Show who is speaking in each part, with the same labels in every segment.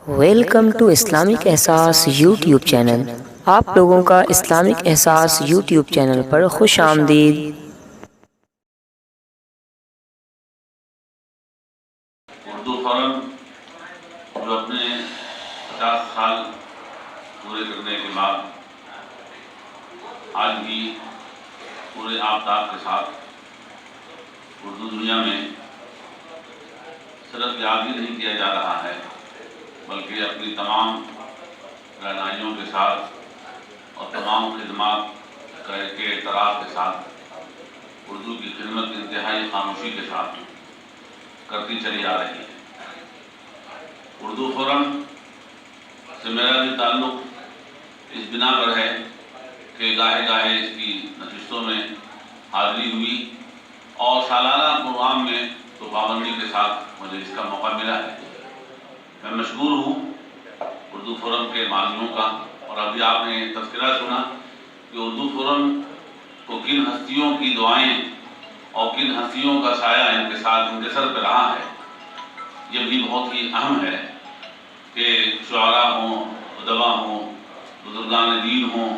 Speaker 1: Welcome to Islamic احساس YouTube channel. آپ لوگوں کا اسلامک احساس یوٹیوب چینل پر خوش آمدید۔
Speaker 2: اردو فورم جو اپنے 50 سال پورے کرنے کے بعد آج بھی پورے آفتاب کے ساتھ اردو دنیا میں صرف یاد ہی نہیں کیا جا رہا ہے بلکہ اپنی تمام رہنمائیوں کے ساتھ اور تمام خدمات کے اعتراف کے ساتھ اردو کی خدمت انتہائی خاموشی کے ساتھ کرتی چلی آ رہی ہے۔ اردو فورم سے میرا بھی تعلق اس بنا پر ہے کہ گاہے گاہے اس کی نشستوں میں حاضری ہوئی اور سالانہ پروگرام میں تو پابندی کے ساتھ مجھے اس کا موقع ملا ہے۔ میں مشکور ہوں اردو فورم کے ماضیوں کا، اور ابھی آپ نے تذکرہ سنا کہ اردو فورم کو کن ہستیوں کی دعائیں اور کن ہستیوں کا سایہ ان کے ساتھ ان کے سر پہ رہا ہے۔ یہ بھی بہت ہی اہم ہے کہ شعراء ہوں، ادبا ہوں، بزرگان دین ہوں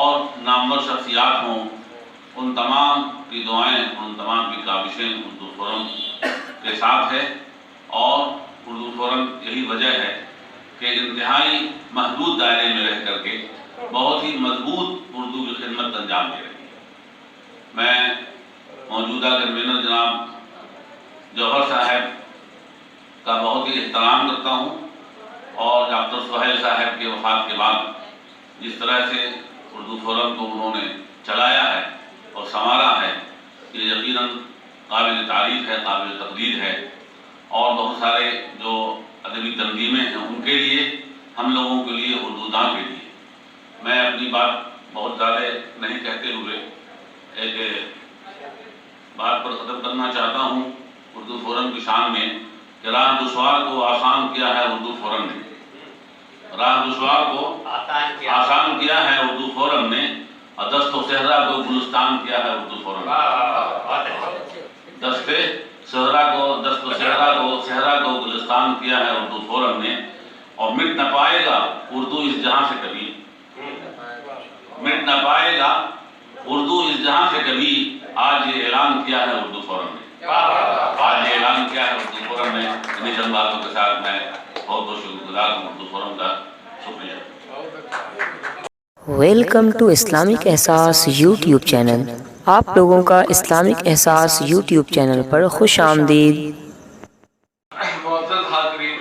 Speaker 2: اور نامور شخصیات ہوں، ان تمام کی دعائیں، ان تمام کی کاوشیں اردو فورم کے ساتھ ہے۔ اور اردو فورم یہی وجہ ہے کہ انتہائی محدود دائرے میں رہ کر کے بہت ہی مضبوط اردو کی خدمت انجام دے رہی ہے۔ میں موجودہ کنوینر جناب جوہر صاحب کا بہت ہی احترام کرتا ہوں، اور ڈاکٹر سہیل صاحب کے وفات کے بعد جس طرح سے اردو فورم کو انہوں نے چلایا ہے اور سنوارا ہے، یہ یقیناً قابل تعریف ہے، قابل تقدیر ہے۔ اور بہت سارے جو ادبی تنظیمیں ہیں ان کے لیے، ہم لوگوں کے لیے، اردو داں کے لیے، میں اپنی بات بہت زیادہ نہیں کہتے ہوئے ایک بات پر ختم کرنا چاہتا ہوں اردو فورم کی شان میں، کہ راہ دشوار کو آسان کیا ہے اردو فورم نے۔ راہ دشوار کو آسان کیا ہے اردو فورم نے، اور دست و صحرا کو گلستان کیا ہے اردو فورم نے۔ دست و صحرا کو گلستان کیا ہے اردو فورم نے، اور مٹ نہ پائے گا اردو اس جہاں سے کبھی، مٹ نہ پائے گا اردو اس جہاں سے کبھی، آج یہ اعلان کیا ہے اردو فورم نے، آج یہ اعلان کیا ہے اردو فورم نے۔ انہیں چند باتوں کے ساتھ میں بہت بہت شکر گزار ہوں اردو فورم کا۔ شکریہ۔
Speaker 1: ویلکم ٹو اسلامک احساس یوٹیوب چینل۔ آپ لوگوں کا اسلامک احساس یوٹیوب چینل پر خوش آمدید۔
Speaker 3: معزز حاضرین،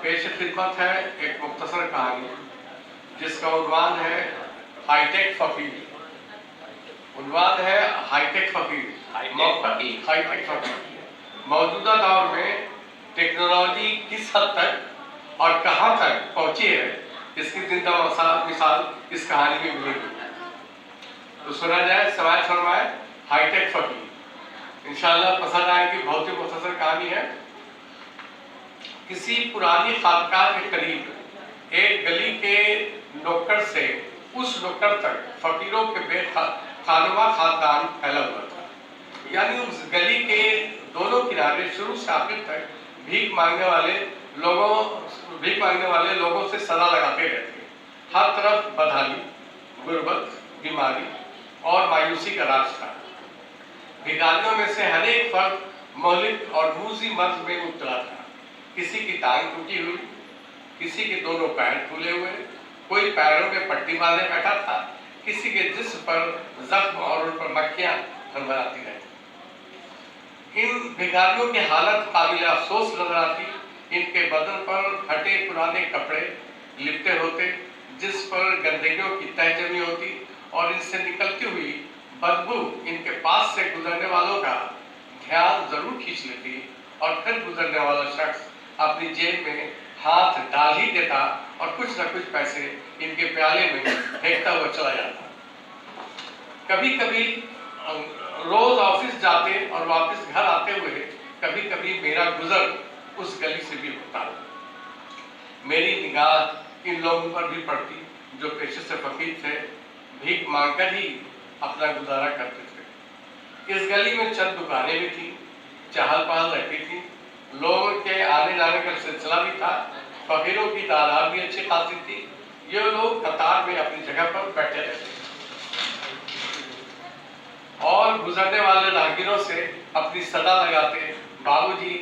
Speaker 3: پیش خدمت ہے ایک مختصر کہانی جس کا عنوان ہے ہائی ٹیک فقیر۔ عنوان ہے ہائی ٹیک فقیر۔ موجودہ دور میں ٹیکنالوجی کس حد تک اور کہاں تک پہنچی ہے، اس کی زندہ مثال اس کہانی میں ملے گی۔ تو سنا جائے، سماعت فرمائے، ہائی ٹیک فقیر۔ انشاءاللہ پسند آئے گی، بہت ہی مختصر کہانی ہے۔ کسی پرانی خانقاہ کے قریب ایک گلی کے نکڑ سے اس نکڑ تک فقیروں کے بے خانواں خاندان پھیلا ہوا تھا۔ یعنی اس گلی کے دونوں کنارے شروع سے آخر تک بھیک مانگنے والے لوگوں سے صدا لگاتے رہتے۔ ہر طرف بدحالی، غربت، بیماری اور مایوسی کا راج تھا۔ بھکاریوں میں سے ہر ایک فرد مہلک اور موذی مرض میں مبتلا تھا۔ کسی کی ٹانگ ٹوٹی ہوئی، کسی کے دونوں پیر پھولے ہوئے، کوئی پیروں میں پٹی باندھے بیٹھا تھا، کسی کے جسم پر زخم اور ان پر مکھیاں بھنبھناتی رہتی۔ ان بھکاریوں کی حالت قابل افسوس نظر آتی۔ ان کے بدن پر پھٹے پرانے کپڑے لپٹے ہوتے جس پر گندگیوں کی تہ جمی ہوتی، اور ان سے نکلتی ہوئی بدبو ان کے پاس سے گزرنے والوں کا دھیان ضرور کھینچ لیتی، اور پھر گزرنے والا شخص اپنی جیب میں ہاتھ ڈال ہی دیتا اور کچھ نہ کچھ پیسے ان کے پیالے میں پھینکتا ہوا چلا جاتا۔ کبھی کبھی روز آفس جاتے اور واپس گھر آتے ہوئے کبھی کبھی میرا گزر اس گلی سے بھی ہوتا۔ میری نگاہ ان لوگوں پر بھی پڑتی جو پیشے سے فقیر تھے، بھیک مانگ کر ہی اپنا گزارا کرتے تھے۔ اس گلی میں چند دکانیں بھی تھیں، چہل پہل رہتی تھی، लोगों के आने जाने का सिलसिला भी था, फकीरों की तादाद भी अच्छी खासी थी। ये लोग कतार में अपनी जगह पर बैठे रहते और गुजरने वाले राहगीरों से अपनी सदा लगाते, बाबूजी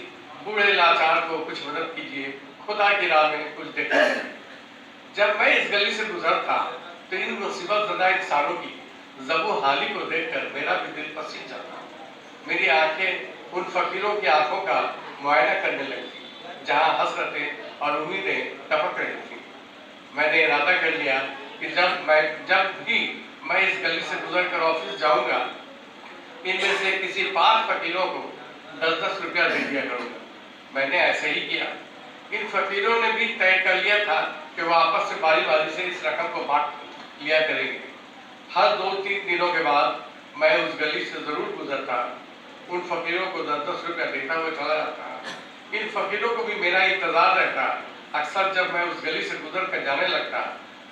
Speaker 3: बूढ़े लाचार को कुछ मदद कीजिए, खुदा की राह में कुछ देखिए। जब मैं इस गली से गुजरता तो इन मुसीबत ज़दा इंसानों की ज़बू हाली को देखकर मेरा भी दिल पसीज जाता। मेरी आंखें उन फकीरों की आंखों का मुआयना करने लगी जहां हसरतें और उम्मीदें टपक रही थी। मैंने इरादा कर लिया कि जब भी मैं इस गली से गुजर कर ऑफिस जाऊंगा, इनमें से किसी 5 फकीरों को 10-10 रुपया दे दिया करूंगा। मैंने ऐसे ही किया। इन फकीरों ने भी तय कर लिया था कि वो आपस में बारी से इस रकम को बांट लिया करेंगे। हर 2-3 दिनों के बाद मैं उस गली से जरूर गुजरता, उन फकीरों को 10-10 रुपया देता हुआ चला जाता। इन फकीरों को भी मेरा इंतजार रहता। अक्सर जब मैं उस गली से गुजर कर जाने लगता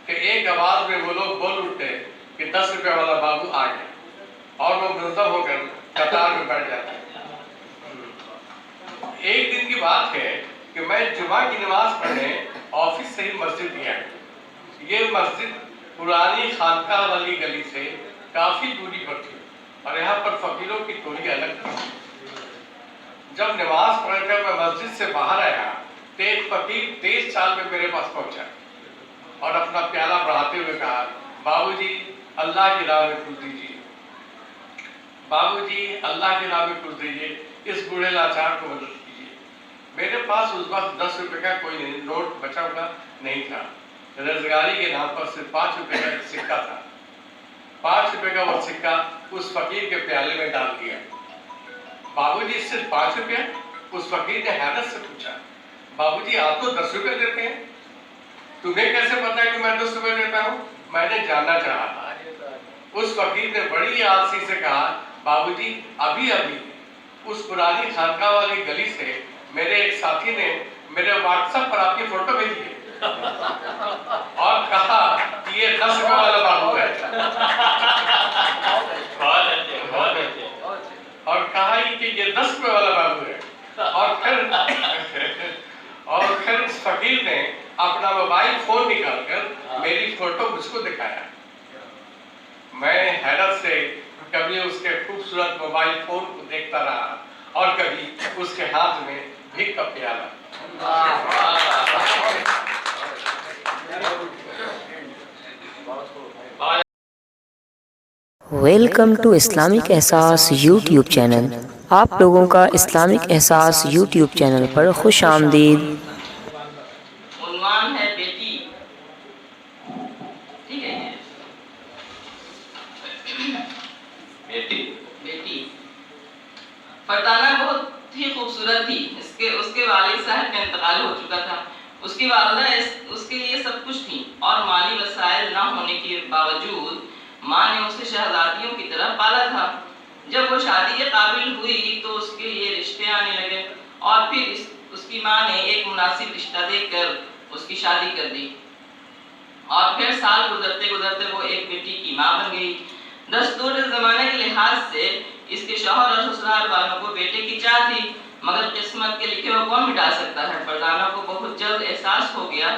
Speaker 3: कि एक आवाज में वो लोग बोल उठते कि 10 रुपया वाला बाबू आ गया, और वो मुंतज़िर होकर कतार में बैठ जाते। एक दिन की बात है कि मैं जुमा की नमाज पढ़ने ऑफिस से ही मस्जिद गया। ये मस्जिद पुरानी खानकाह वाली गली से काफी दूरी पर थी और यहाँ पर फकीरों की टोली अलग थी। जब नमाज पढ़कर मैं मस्जिद से बाहर आया तो एक फकीर तेज चाल में मेरे पास पहुंचा और अपना प्याला बढ़ाते हुए कहा, बाबूजी अल्लाह की राह में कुछ दीजिए, बाबूजी अल्लाह की राह में कुछ दीजिए, इस बूढ़े लाचार को मदद कीजिए। मेरे पास उस वक्त 10 रुपए का कोई नोट बचा हुआ नहीं था। रोजगारी के नाम पर सिर्फ 5 रुपए का एक सिक्का था। 5 रुपए का वो सिक्का उस फकीर के प्याले में डाल दिया। बाबूजी सिर्फ 5 रुपया? उस फकीर ने हैरत से पूछा, बाबूजी आप तो 10 रुपए देते हैं, तुम्हें कैसे पता है कि मैं 10 रुपए देता हूँ? मैंने जानना चाहा। उस फकीर ने बड़ी आलसी से कहा, बाबूजी अभी अभी उस पुरानी खानकाह वाली गली से मेरे एक साथी ने मेरे व्हाट्सएप पर आपकी फोटो भेजी है और कहा कि ये 10 रुपए वाला बाबू है। और कहा कि ये 10 रुपए वाला बाबू है। और फिर उस फकीर ने अपना मोबाइल फोन निकालकर मेरी फोटो मुझको दिखाया। मैं हैरत से कभी उसके खूबसूरत मोबाइल फोन को देखता रहा और कभी उसके हाथ में भीख का प्याला।
Speaker 1: वेलकम टू इस्लामिक एहसास यूट्यूब चैनल। आप लोगों का इस्लामिक एहसास यूट्यूब चैनल पर खुश आमदीद।
Speaker 4: उन्वान है बेटी, ठीक है,
Speaker 2: बेटी
Speaker 4: बेटी। फरजाना बहुत ही खूबसूरत थी। उसके वालिद साहब का इंतकाल हो चुका था। उसकी वालिदा उसके लिए सब कुछ थी और माली वसाइल न होने के बावजूद माँ ने उसे शहजादियों की तरह पाला था। जब वो शादी के काबिल हुई तो उसके लिए रिश्ते आने लगे और फिर उसकी माँ ने एक मुनासिब रिश्ता देकर उसकी शादी कर दी और फिर साल गुजरते गुजरते वो एक बेटी की माँ बन गई। दस्तूर ज़माने के लिहाज से इसके शौहर और ससुराल वालों को बेटे की चाह थी, मगर किस्मत के लिखे हुए कौन मिटा सकता है। फरजाना को बहुत जल्द एहसास हो गया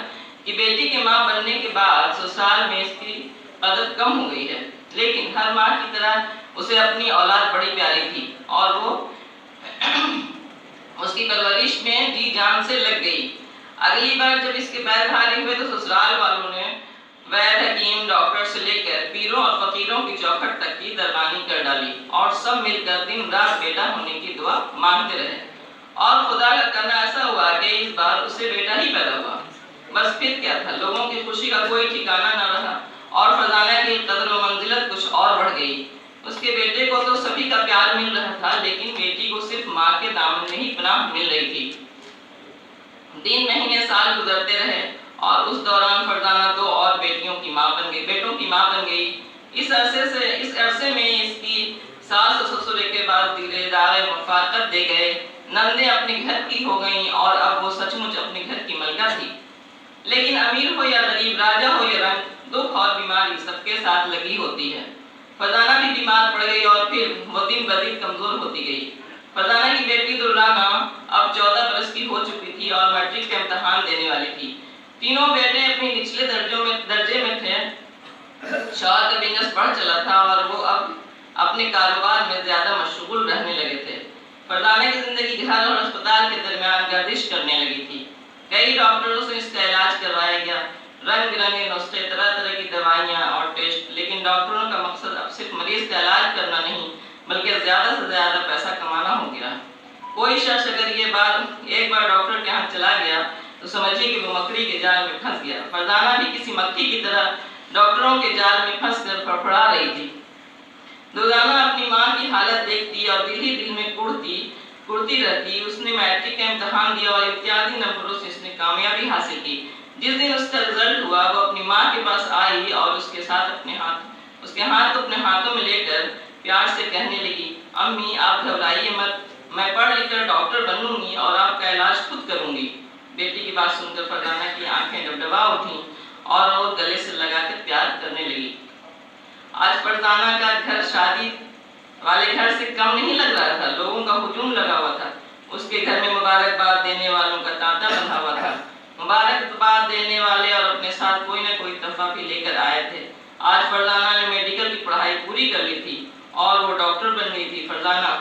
Speaker 4: कि बेटी के माँ बनने के बाद ससुराल में इसकी कदर कम हो गई है, लेकिन हर माँ की तरह उसे अपनी औलाद बड़ी प्यारी थी और वो उसकी परवरिश में जी जान से लग गई। अगली बार जब इसके पैर भारी हुए तो ससुराल वालों ने वैद, हकीम, डॉक्टर से लेकर पीरों और फकीरों की चौखट तक की दरबानी कर डाली और सब मिलकर दिन रात बेटा होने की दुआ मांगते रहे और खुदा का करना ऐसा हुआ कि इस बार उसे बेटा ही पैदा हुआ। बस फिर क्या था, लोगों की खुशी का कोई ठिकाना न रहा और फरजाना की कदर व मंजिलत कुछ और बढ़ गई। उसके बेटे को तो सभी का प्यार मिल रहा था, लेकिन बेटी को सिर्फ माँ के दामन में ही पनाह मिल रही थी। दिन, महीने, साल गुजरते रहे और उस दौरान फरजाना 2 और बेटों की माँ बन गई। इस अरसे में इसकी सास और ससुर के बाद दिलेदार मुफाकत दे गए। नंदे अपने घर की हो गईं और अब वो सचमुच अपने घर की मलका थी। लेकिन अमीर हो या गरीब, राजा हो या रंग, दुख और बीमारी सबके साथ लगी होती है। फरजाना भी बीमार पड़ गई और फिर वो दिन ब दिन कमजोर होती गई। فرزانہ کی بیٹی درانا اب 14 برس کی ہو چکی تھی اور میٹرک کا امتحان دینے والی تھی۔ تینوں بیٹے اپنے نچلے درجے میں تھے۔ شوہر کا بزنس بڑھ چلا تھا اور وہ اب اپنے کاروبار میں زیادہ مشغول رہنے لگے تھے۔ فرزانہ کی زندگی گھر اور اسپتال کے درمیان گردش کرنے لگی تھی۔ کئی ڈاکٹروں سے اس کا علاج کروایا گیا، رنگ برنگے نسخے، طرح طرح کی دوائیاں اور ٹیسٹ، لیکن ڈاکٹروں کا مقصد اب صرف مریض کا علاج کرنا نہیں بلکہ زیادہ سے زیادہ پیسہ کمانا ہو گیا۔ کوئی شخص اگر ایک بار ڈاکٹر کے ہاں چلا گیا تو سمجھیے کہ وہ مکڑی کے جال میں پھنس گیا۔ فرزانہ بھی کسی مکھی کی طرح ڈاکٹروں کے جال میں پھنس کر پھڑپڑا رہی تھی۔ روزانہ اپنی ماں کی حالت دیکھتی اور دل ہی دل میں کڑتی رہتی۔ اس نے میٹرک کا امتحان دیا اور امتیازی نمبروں سے اس نے کامیابی حاصل کی۔ جس دن اس کا رزلٹ ہوا وہ اپنی ماں کے پاس آئی اور اس کے ہاتھ کو اپنے ہاتھوں میں لے کر پیار سے کہنے لگی، امی آپ گھبرائیے مت، میں پڑھ لکھ کر ڈاکٹر بنوں گی اور آپ کا علاج خود کروں گی۔ بیٹی کی بات سن کر فرزانہ کی آنکھیں ڈبڈبا اٹھیں اور وہ گلے سے لگا کر پیار کرنے لگی۔ آج فرزانہ کا گھر شادی والے گھر سے کم نہیں لگ رہا تھا، لوگوں کا ہجوم لگا ہوا تھا۔ اس کے گھر میں مبارکباد دینے والوں کا تانتا بندھا ہوا تھا۔ مبارکباد دینے والے اور اپنے ساتھ کوئی نہ کوئی تحفہ بھی لے کر آئے تھے۔ آج فرزانہ نے میڈیکل کی پڑھائی پوری کر لی تھی اور وہ ڈاکٹر بن گئی تھی۔ فرزانہ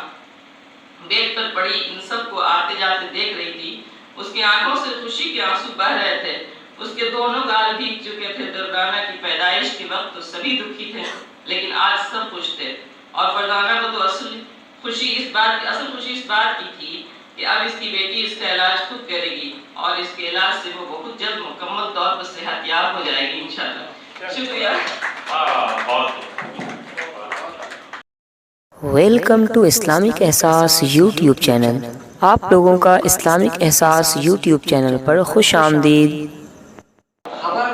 Speaker 4: بیڈ پر پڑی ان سب کو آتے جاتے دیکھ رہی تھی۔ اس کی آنکھوں سے خوشی کے آنسو بہہ رہے تھے۔ اس کے دونوں گال بھیگ چکے تھے۔ دردانہ کی پیدائش کے وقت تو سبھی دکھی تھے لیکن آج سب خوش تھے، اور فرزانہ کو تو اصل خوشی اس بات کی تھی کہ اب اس کی بیٹی اس کا علاج خود کرے گی اور اس کے علاج سے وہ بہت جلد مکمل طور پر صحت یاب ہو جائے گی انشاءاللہ۔ شکریہ۔
Speaker 1: ویلکم ٹو اسلامک احساس یوٹیوب چینل۔ آپ لوگوں کا اسلامک احساس یوٹیوب چینل پر خوش آمدید۔
Speaker 5: خبر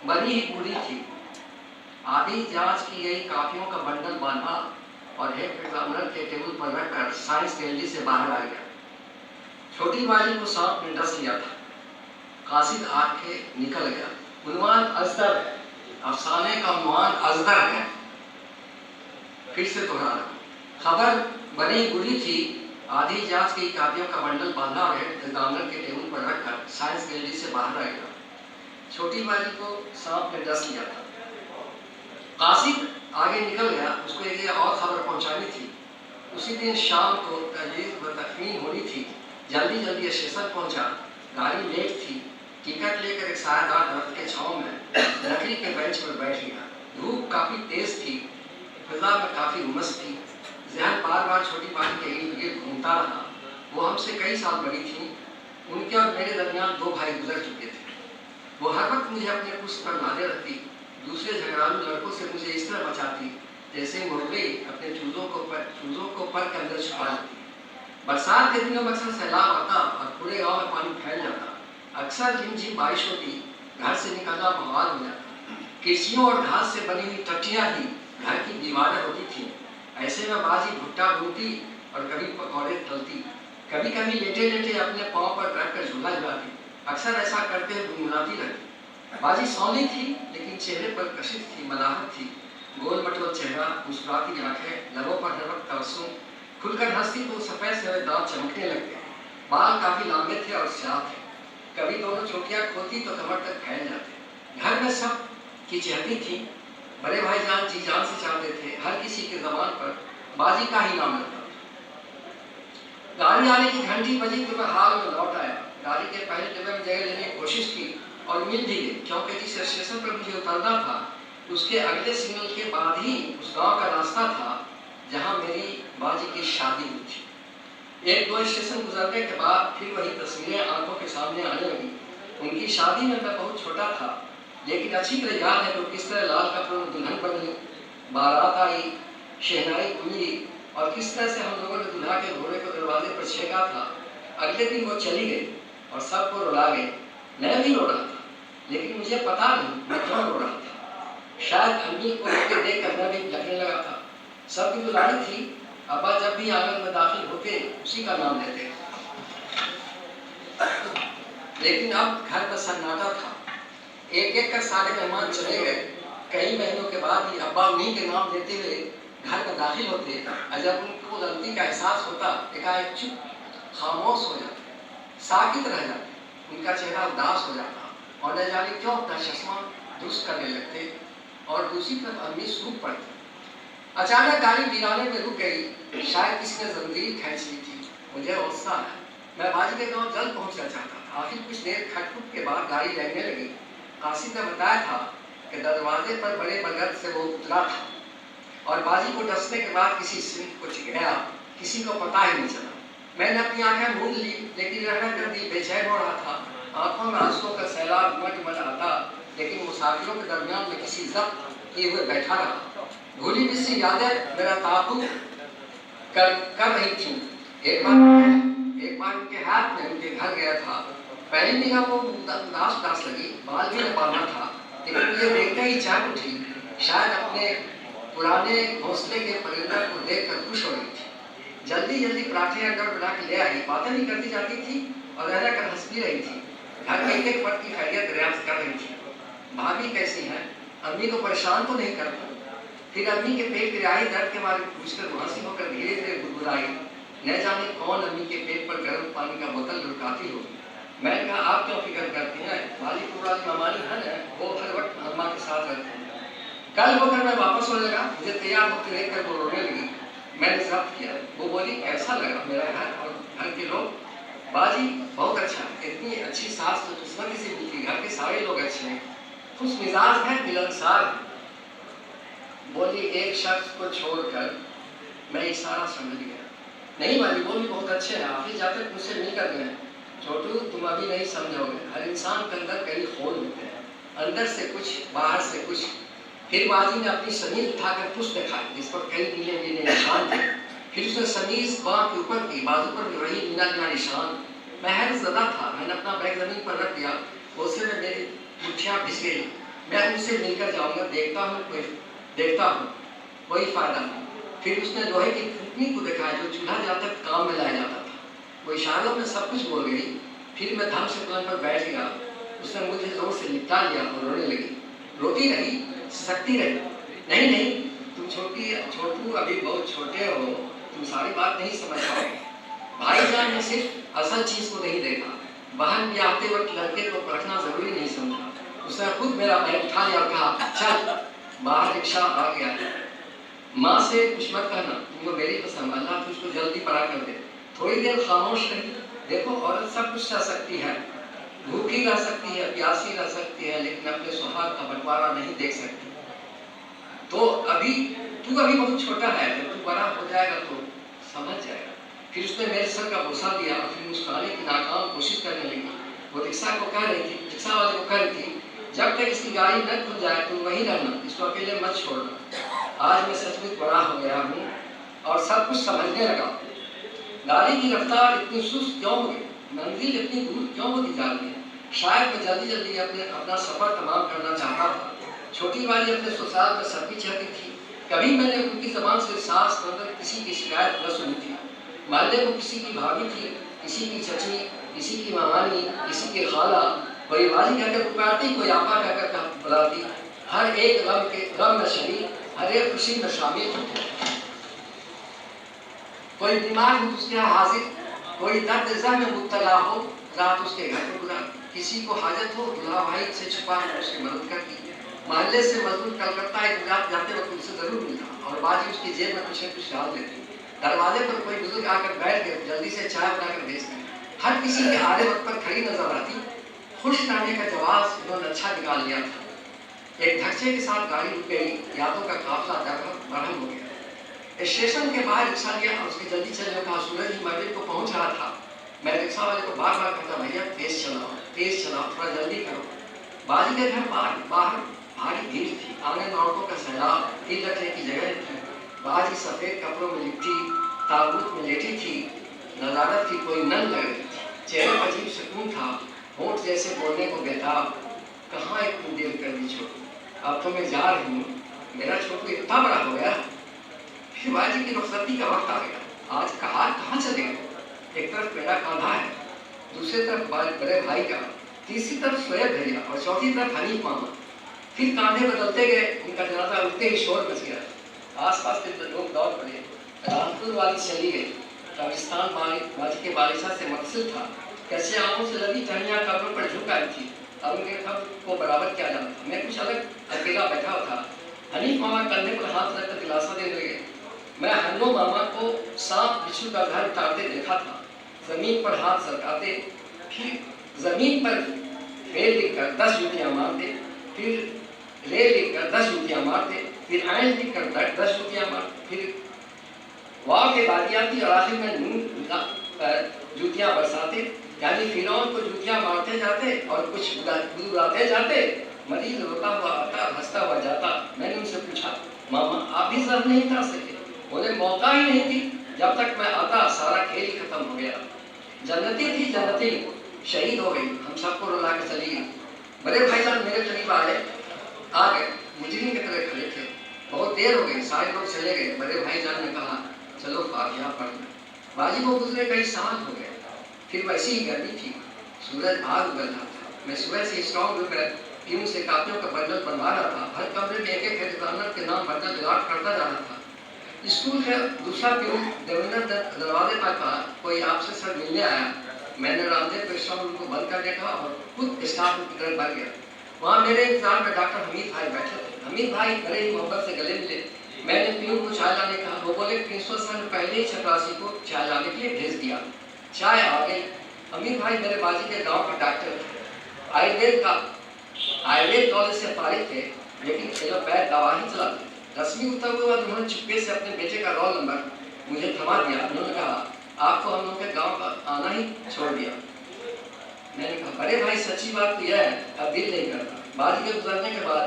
Speaker 5: بڑی ہی بری تھی۔ آدھی جانچ کی گئی کاپیوں کا بنڈل باندھا اور ہیڈ ایگزامنر کے ٹیبل پر رکھ کر سائنس گیلری سے باہر آ گیا۔ چھوٹی والی کو سانپ نے ڈس لیا تھا۔ قاصد آگ کے نکل گیا۔ عنوان ازدر ہے، افسانے کا عنوان ازدر ہے۔ پھر سے دہرا رہا ہوں۔ خبر بڑی بری تھی۔ آدھی جانچ کی کاپیوں کا بنڈل باندھا اور ہیڈ ایگزامنر کے ٹیبل پر رکھ کر سائنس گیلری سے باہر آ گیا۔ چھوٹی والی کو سانپ نے ڈس لیا تھا۔ قاصد آگے نکل گیا۔ اس کو ایک اور خبر پہنچانی تھی۔ اسی دن شام کو تجویز و تخمین ہونی تھی۔ جلدی اسٹیشن پہنچا۔ گاڑی لیٹ تھی۔ ٹکٹ لے کر ایک سایہ دار درخت کے چھاؤں میں لکڑی کے بینچ پر بیٹھ گیا۔ دھوپ کافی تیز تھی، فضا میں کافی امس تھی۔ ذہن بار بار چھوٹی والی کے ارد گرد گھومتا رہا۔ وہ ہم سے کئی سال بڑی تھیں۔ ان کے اور میرے درمیان 2 بھائی گزر چکے تھے۔ وہ ہر وقت مجھے اپنے پشت پر لادے رکھتی، دوسرے جھگڑالو لڑکوں سے مجھے اس طرح بچاتی جیسے مرغی اپنے چوزوں کو پر کے اندر چھپا لیتی۔ برسات کے دنوں میں اکثر سیلاب آتا اور پورے گاؤں میں پانی پھیل جاتا۔ اکثر جھم بارش ہوتی، گھر سے نکلنا مواد ہو جاتا۔ کرسیوں اور گھاس سے بنی ہوئی ٹٹیاں ہی گھر کی دیواریں ہوتی تھیں۔ ایسے میں بازی بھٹا بھونتی اور کبھی پکوڑے تلتی، کبھی لیٹے لیٹے اپنے پاؤں پر رکھ کر جھولا جھلاتی۔ اکثر ایسا کرتے ہوئے گنگناتی رہتی۔ بازی سونی تھی لیکن چہرے پر کشش تھی، ملاحت تھی۔ گول مٹول چہرہ، مسکراتی آنکھیں، لبوں پر ہر وقت تبسم۔ کھل کر ہنستی تو سفید سفید دانت چمکنے لگتے۔ بال کافی لمبے تھے اور سیاہ تھے۔ کبھی دونوں چوٹیاں کھولتی تو کمر تک پھیل جاتے۔ گھر میں سب کی چہتی تھی۔ بڑے بھائی جان جی جان سے چاہتے تھے۔ ہر کسی کے زبان پر بازی کا ہی نام لگتا تھا۔ گاڑی آنے کی گھنٹی بجی تو میں حال میں لوٹ آیا۔ گاڑی کے پہلے ڈبے میں جگہ لینے کی کوشش کی اور مل بھی گئی، کیونکہ جس اسٹیشن پر مجھے اترنا تھا اس کے اگلے سگنل کے بعد ہی اس گاؤں کا راستہ تھا جہاں میری باجی کی شادی ہوئی تھی۔ 1-2 اسٹیشن گزرنے کے بعد پھر وہی تصویریں آنکھوں کے سامنے آنے لگی۔ ان کی شادی میں بہت چھوٹا تھا لیکن اچھی طرح یاد ہے کہ کس طرح لال کپڑوں میں دلہن بنی، بارات آئی، شہنائی گونجی اور کس طرح سے ہم لوگوں نے دلہا کے گھوڑے کو دروازے پر چھینکا تھا۔ اگلے دن وہ چلی گئی اور سب کو رلا گئی۔ میں بھی رو رہا تھا لیکن مجھے پتا نہیں میں کیوں رو رہا تھا۔ شاید امی کو دیکھ کر میں بھی لگنے لگا تھا۔ سب کی دلاڑی تھی۔ ابا جب بھی آنگن میں داخل ہوتے اسی کا نام لیتے، لیکن اب گھر کا سناٹا تھا۔ ایک کر سارے مہمان چلے گئے۔ کئی مہینوں کے بعد ہی ابا انہیں کے نام لیتے ہوئے घर में दाखिल होते और जब उनको गलती का एहसास होता एकाएक चुप खामोश हो जाते, साकित रह जाते, उनका चेहरा उदास हो जाता और न जाने क्यों अपना चश्मा दुरुस्त करने लगते और दूसरी तरफ अम्मी सूख पड़ती। अचानक गाड़ी वीराने में रुक गई, शायद किसी ने जंजीर खींच ली थी। मुझे गुस्सा आया, मैं बाजी के गांव जल्द पहुंचना चाहता था। आखिर कुछ देर खटखुट के बाद गाड़ी लगने लगी। कासिम ने बताया था कि दरवाजे पर बड़े बगल से वो उतरा था और बाजी को डसने के बाद किसी सिंह को गया, किसी को पता ही नहीं चला। मैंने अपनी आंखें मूंद ली, लेकिन रहना कर दिल बेचैन हो रहा था। आंखों में आंसुओं का सैलाब उमड़ आता, लेकिन मुसाफिरों के दरमियान में किसी जब्त किए हुए बैठा रहा। भूली बिसरी यादें मेरा ताबू कर रही थी। एक बार उनके हाथ में उनके घर गया था। पहली निगाह को उदास लगी, बाल भी न बांधा था, लेकिन मुझे देखते ही जाग उठी। शायद अपने पुराने घोंसले के परिंदर को देखकर खुश हो रही थी। जल्दी जल्दी पराठे अंडर बना के ले आई, बातें भी करती जाती थी और रह कर हंस भी रही थी। घर में एक फर्द की खैरियत दरियाफ्त कर रही थी। भाभी कैसी हैं? अम्मी को परेशान तो नहीं करता? फिर अम्मी के पेट की रिहाई दर्द के बारे में पूछकर मुहासी होकर धीरे धीरे गुदगुदाई। न जाने कौन अम्मी के पेट पर गर्म पानी का बोतल लुढ़काती होगी। मैंने कहा, आप क्यों फिक्र करती हैं? वाली पुरानी मामानी है, वो हर वक्त अम्मा के साथ रहते हैं। कल होकर मैं वापस होने लगा, मुझे तैयार होकर देखकर वो रोने लगी। मैंने जब्त किया। वो बोली, कैसा लगा मेरा घर और घर के लोग? बाजी बहुत अच्छा, इतनी अच्छी सास तो किस्मत से मिलती। घर के सारे लोग अच्छे हैं, खुश मिजाज है, मिलनसार है। बोली, एक शख्स को छोड़कर। मैं इशारा समझ गया। नहीं वाली, वो भी बहुत अच्छे हैं, ऑफिस जाकर मुझसे मिलकर गए। छोटू, तुम अभी नहीं समझोगे, हर इंसान के अंदर कई खोल होते हैं, अंदर से कुछ, बाहर से कुछ। फिर बाजी ने अपनी समीज उठाकर पुष्प दिखाई, जिस पर कई नीले नीले निशान थे। फिर उसने समीज बांह के ऊपर की, बाजू पर भी वही नीला नीला निशान। मैं हैरतज़दा था। मैंने अपना बैग जमीन पर रख दिया, उससे में मेरी मुठ्ठियाँ भिज गई। मैं उनसे मिलकर जाऊंगा, देखता हूँ वही फायदा। फिर उसने लोहे की फुकनी को दिखाया, जो चूल्हा जहाँ तक काम में लाया जाता था। वो इशारों में सब कुछ बोल गई। फिर मैं धम से पलंग पर बैठ गया। उसने मुझे जोर से लिपटा लिया और रोने लगी। रोती रही, सकती रही। नहीं नहीं, तुम छोटू अभी बहुत छोटे हो, तुम सारी बात नहीं समझ पाओगे। भाईजान ने सिर्फ असल चीज को नहीं देखा, बहन भी आते वक्त लड़के को परखना जरूरी नहीं समझा। उसने खुद मेरा बैग उठा लिया और कहा, चल बाहर रिक्शा आ गया है। माँ से कुछ मत कहना, तुमको मेरी पसंद, अल्लाह तुझको जल्दी बड़ा कर दे। थोड़ी देर खामोश रही। देखो, औरत सब कुछ सह सकती है, भूखी रह सकती है, प्यासी रह सकती है, लेकिन अपने सुहाग का बंटवारा नहीं देख सकती। तो तू अभी बहुत छोटा है, जब तू बड़ा हो जाएगा तो समझ जाएगा। फिर उसने मेरे सर का बोसा दिया और फिर मुस्कुराने की नाकाम कोशिश करने लगी। वो रिक्शा वाले को कह रही थी, जब तक इसकी गाड़ी न खुल जाए तुम वहीं रहना, इसको अकेले मत छोड़ना। आज मैं सचमुच बड़ा हो गया हूँ और सब कुछ समझने लगा। गाड़ी की रफ्तार इतनी सुस्त क्यों हो गई? मंजिल इतनी दूर क्यों होती जा रही है? शायद मैं जल्दी जल्दी अपना सफर तमाम करना चाहता था। छोटी वाली अपने ससुराल में सर्दी चाहती थी। कभी मैंने उनकी जबान से सास मतलब किसी की शिकायत न सुनी थी। मोहल्ले को किसी की भाभी थी, किसी की चची, किसी की मामानी, किसी की खाला, कोई वाली कहकर पुकारती, कोई आपा कहकर बुलाती। हर एक गम में शरीक, हर एक खुशी में शामिल। कोई बीमार हो उसके यहाँ हाजिर, कोई दर्द ज़ह में मुब्तला हो रात उसके घर में गुजारती। किसी को हाजत हो दुल्हा भाई से छुपा कर उसकी मदद करती। मोहल्ले से मजदूर कलकत्ता एक रात जाते वक्त उनसे जरूर मिलता और बाजी उसकी जेब में कुछ न कुछ डाल देती। दरवाजे पर कोई बुजुर्ग आकर बैठ गए, जल्दी से चाय बनाकर भेजते। हर किसी के आधे वक्त पर खड़ी नजर आती। खुश रहने का जवाब उन्होंने अच्छा निकाल लिया था। एक धक्के के साथ गाड़ी रुक गई। यादों का काफिला बरहम हो गया। स्टेशन के बाहर रिक्शा लिया और उसकी जल्दी चलने का सूरज ही मगरिब को पहुंच रहा था। मैं रिक्शा वाले को बार बार कहता, भैया तेज चलाओ, थोड़ा जल्दी करो। बाजी के घर बाहर भारी भीड़ थी। आंगन में औरतों का सैलाब, तिल रखने की जगह थी। बाजी सफेद कपड़ों में लिपटी ताबूत में लेटी थी। नजारत की कोई नन लग रही थी। चेहरे पर अजीब सुकून था, होंठ जैसे बोलने को बेताब। कहाँ इतनी देर कर दी छोटू, अब तो मैं जा रही हूँ। मेरा छोटू इतना बड़ा हो गया। फिर बाजी की रुखसती का वक्त आ गया। आज कहाँ चलेंगे? एक तरफ मेरा कांधा है, दूसरी तरफ बड़े भाई का, तीसरी तरफ शोएब भैया और चौथी तरफ हनीफ मामा। फिर कांधे बदलते गए। उनका जनाजा उठते ही शोर मच गया। आस पास के लोग दौड़ पड़े। रामपुर वाली चली गई। कब्रिस्तान बाजी के बालिशा से मकसूद था। कैसे आंखों से लगी टहनियाँ कब्र पर झुक आई थी। अब उनके खबर को बराबर किया जाता था। मैं कुछ अलग अकेला बैठा हुआ था। हनीफ मामा कंधे पर हाथ रखकर दिलासा देने लगे। मैं हन्नो मामा को सांप बिच्छू का घर उतारते देखा था। जमीन पर हाथ सरकाते, फिर जमीन पर फेल लिखकर 10 जूतियाँ मारते, फिर रेल लिखकर 10 जूतियाँ मारते, फिर आयन लिखकर 10 जूतियाँ मारते, फिर वाव के बारी आती और आखिर में नून पर जूतियाँ बरसाते। यानी फिरौन को जूतियाँ मारते जाते और कुछ बुलाते जाते। मरीज रोता हुआ आता, हंसता हुआ जाता। मैंने उनसे पूछा, मामा आप भी जहर नहीं उतार सके? बोले मौका ही नहीं थी, जब तक मैं आता सारा खेल खत्म हो गया। जन्नती थी जन्नती, शहीद हो गई, हम सबको रुला के चली गई। बड़े भाईजान मेरे करीब आ गए, मुजरिम की तरह खड़े थे। बहुत देर हो गई, सारे लोग चले गए। बड़े भाईजान ने कहा, चलो फातिहा पढ़ लो। बाजी को गुजरे कई साल हो गए। फिर वैसी ही गर्मी थी, सूरज आग उगल रहा था। मैं सुबह से स्ट्रॉन्ग होकर टीम से कापियों का बंडल बनवा रहा था। हर कमरे में एक एग्जामिनर के नाम बंडल रिकॉर्ड करता जा रहा था। स्कूल का दूसरा प्यून देवेंद्र दरवाजे पर कहा, कोई आपसे सर मिलने आया। मैंने रामदेव को स्ट्रॉन्ग रूम को बंद करने कहा और खुद स्टाफ रूम की तरफ बढ़ गया। वहाँ मेरे इंतजार में डॉक्टर हमीद भाई बैठे थे। हमीद भाई बड़े ही मोहब्बत से गले मिले। मैंने प्यून को चाय लाने कहा। वो बोले प्रिंसिपल सर ने पहले ही चपरासी को चाय लाने के लिए भेज दिया। चाय आ गई। हमीद भाई मेरे बाजी के गाँव के डॉक्टर थे। आयुर्वेद कॉलेज से फारिग थे, लेकिन एलोपैथ दवा ही चलाते थे। रश्मि उठते हुए बाद उन्होंने चुपके से अपने बेटे का रोल नंबर मुझे थमा दिया। उन्होंने कहा, आपको हम लोग के गांव का आना ही छोड़ दिया। मैंने कहा, बड़े भाई सच्ची बात तो यह है, अब दिल नहीं करता। बाजी के गुजरने के बाद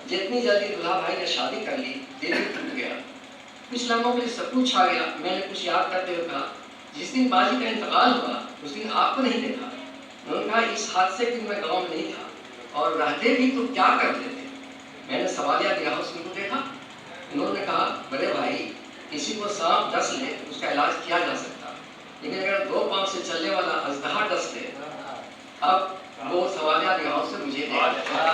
Speaker 5: जितनी जल्दी दूल्हा भाई ने शादी कर ली, दिल भी टूट गया। कुछ लम्हों के लिए सकून छा गया। मैंने कुछ याद करते हुए कहा, जिस दिन बाजी का इंतकाल हुआ उस दिन आपको नहीं देखा। उन्होंने कहा, इस हादसे के दिन मैं गाँव में नहीं था, और रहते भी तो क्या करते थे? मैंने सवालिया निगाहों से उनको देखा। उन्होंने कहा, बड़े भाई किसी को सांप डस ले उसका इलाज किया जा सकता, लेकिन अगर 2 पांव से चलने वाला अजदहा डस ले, अब वो सवालिया निगाहों से मुझे देखा।